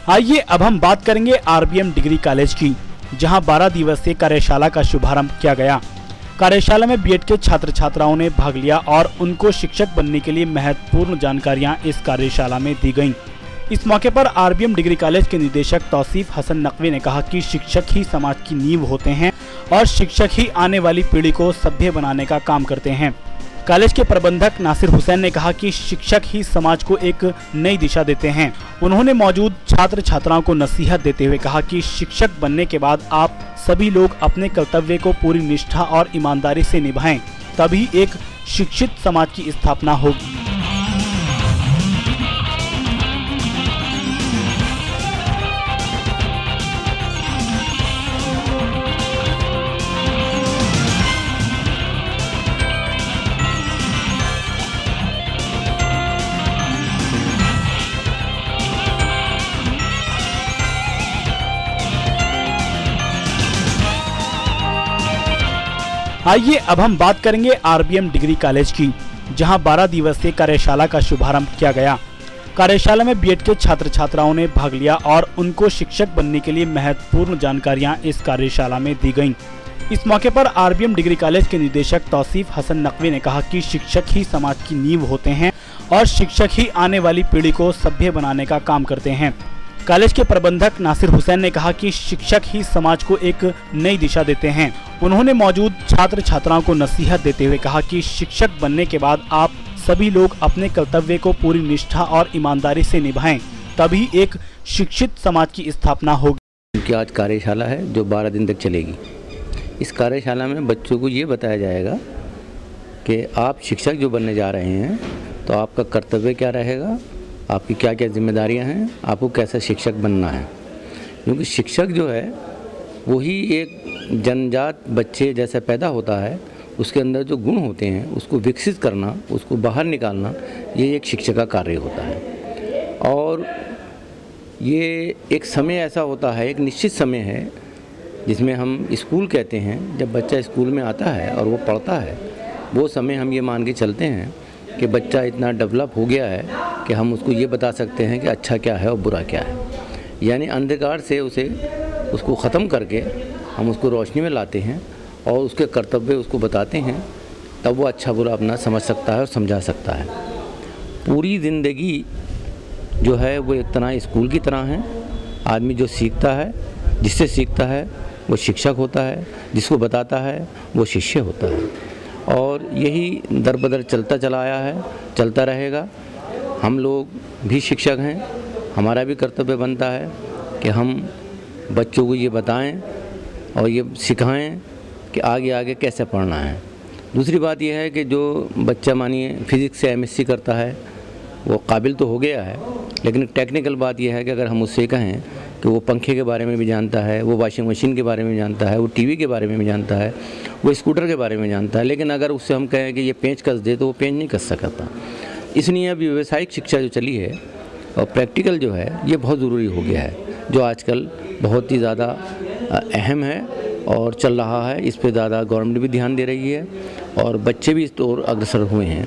आइए अब हम बात करेंगे आरबीएम डिग्री कॉलेज की, जहां 12 दिवसीय कार्यशाला का शुभारंभ किया गया। कार्यशाला में बीएड के छात्र छात्राओं ने भाग लिया और उनको शिक्षक बनने के लिए महत्वपूर्ण जानकारियां इस कार्यशाला में दी गईं। इस मौके पर आरबीएम डिग्री कॉलेज के निदेशक तौसीफ हसन नकवी ने कहा कि शिक्षक ही समाज की नींव होते हैं और शिक्षक ही आने वाली पीढ़ी को सभ्य बनाने का काम करते हैं। कॉलेज के प्रबंधक नासिर हुसैन ने कहा कि शिक्षक ही समाज को एक नई दिशा देते हैं। उन्होंने मौजूद छात्र छात्राओं को नसीहत देते हुए कहा कि शिक्षक बनने के बाद आप सभी लोग अपने कर्तव्य को पूरी निष्ठा और ईमानदारी से निभाएं, तभी एक शिक्षित समाज की स्थापना होगी। आइए अब हम बात करेंगे आरबीएम डिग्री कॉलेज की, जहां 12 दिवसीय कार्यशाला का शुभारंभ किया गया। कार्यशाला में बीएड के छात्र छात्राओं ने भाग लिया और उनको शिक्षक बनने के लिए महत्वपूर्ण जानकारियां इस कार्यशाला में दी गईं। इस मौके पर आरबीएम डिग्री कॉलेज के निदेशक तौसीफ हसन नकवी ने कहा कि शिक्षक ही समाज की नींव होते हैं और शिक्षक ही आने वाली पीढ़ी को सभ्य बनाने का काम करते हैं। कॉलेज के प्रबंधक नासिर हुसैन ने कहा कि शिक्षक ही समाज को एक नई दिशा देते हैं। उन्होंने मौजूद छात्र छात्राओं को नसीहत देते हुए कहा कि शिक्षक बनने के बाद आप सभी लोग अपने कर्तव्य को पूरी निष्ठा और ईमानदारी से निभाएं, तभी एक शिक्षित समाज की स्थापना होगी। कि आज कार्यशाला है जो 12 दिन तक चलेगी। इस कार्यशाला में बच्चों को ये बताया जाएगा कि आप शिक्षक जो बनने जा रहे हैं तो आपका कर्तव्य क्या रहेगा, आपकी क्या क्या जिम्मेदारियां हैं, आपको कैसा शिक्षक बनना है। क्योंकि शिक्षक जो है वही एक जनजात बच्चे जैसा पैदा होता है, उसके अंदर जो गुण होते हैं उसको विकसित करना, उसको बाहर निकालना, ये एक शिक्षक का कार्य होता है। और ये एक समय ऐसा होता है, एक निश्चित समय है जिसमें हम स्कूल कहते हैं। जब बच्चा स्कूल में आता है और वो पढ़ता है, वो समय हम ये मान के चलते हैं कि बच्चा इतना डेवलप हो गया है कि हम उसको ये बता सकते हैं कि अच्छा क्या है और बुरा क्या है। यानी अंधकार से उसको ख़त्म करके हम उसको रोशनी में लाते हैं और उसके कर्तव्य उसको बताते हैं, तब वो अच्छा बुरा अपना समझ सकता है और समझा सकता है। पूरी ज़िंदगी जो है वो एक तरह स्कूल की तरह है। आदमी जो सीखता है, जिससे सीखता है वो शिक्षक होता है, जिसको बताता है वो शिष्य होता है। और यही दर बदर चलता चला आया है, चलता रहेगा। हम लोग भी शिक्षक हैं, हमारा भी कर्तव्य बनता है कि हम बच्चों को ये बताएं और ये सिखाएं कि आगे आगे कैसे पढ़ना है। दूसरी बात यह है कि जो बच्चा मानिए फिज़िक्स से एमएससी करता है, वो काबिल तो हो गया है, लेकिन टेक्निकल बात यह है कि अगर हम उससे कहें कि वो पंखे के बारे में भी जानता है, वो वॉशिंग मशीन के बारे में जानता है, वो टीवी के बारे में भी जानता है, वो स्कूटर के बारे में जानता है, लेकिन अगर उससे हम कहें कि ये पेंच कस दे तो वो पेंच नहीं कस सकता। इसलिए अभी व्यावसायिक शिक्षा जो चली है और प्रैक्टिकल जो है ये बहुत ज़रूरी हो गया है, जो आजकल बहुत ही ज़्यादा अहम है और चल रहा है। इस पर ज़्यादा गवर्नमेंट भी ध्यान दे रही है और बच्चे भी इस ओर अग्रसर हुए हैं।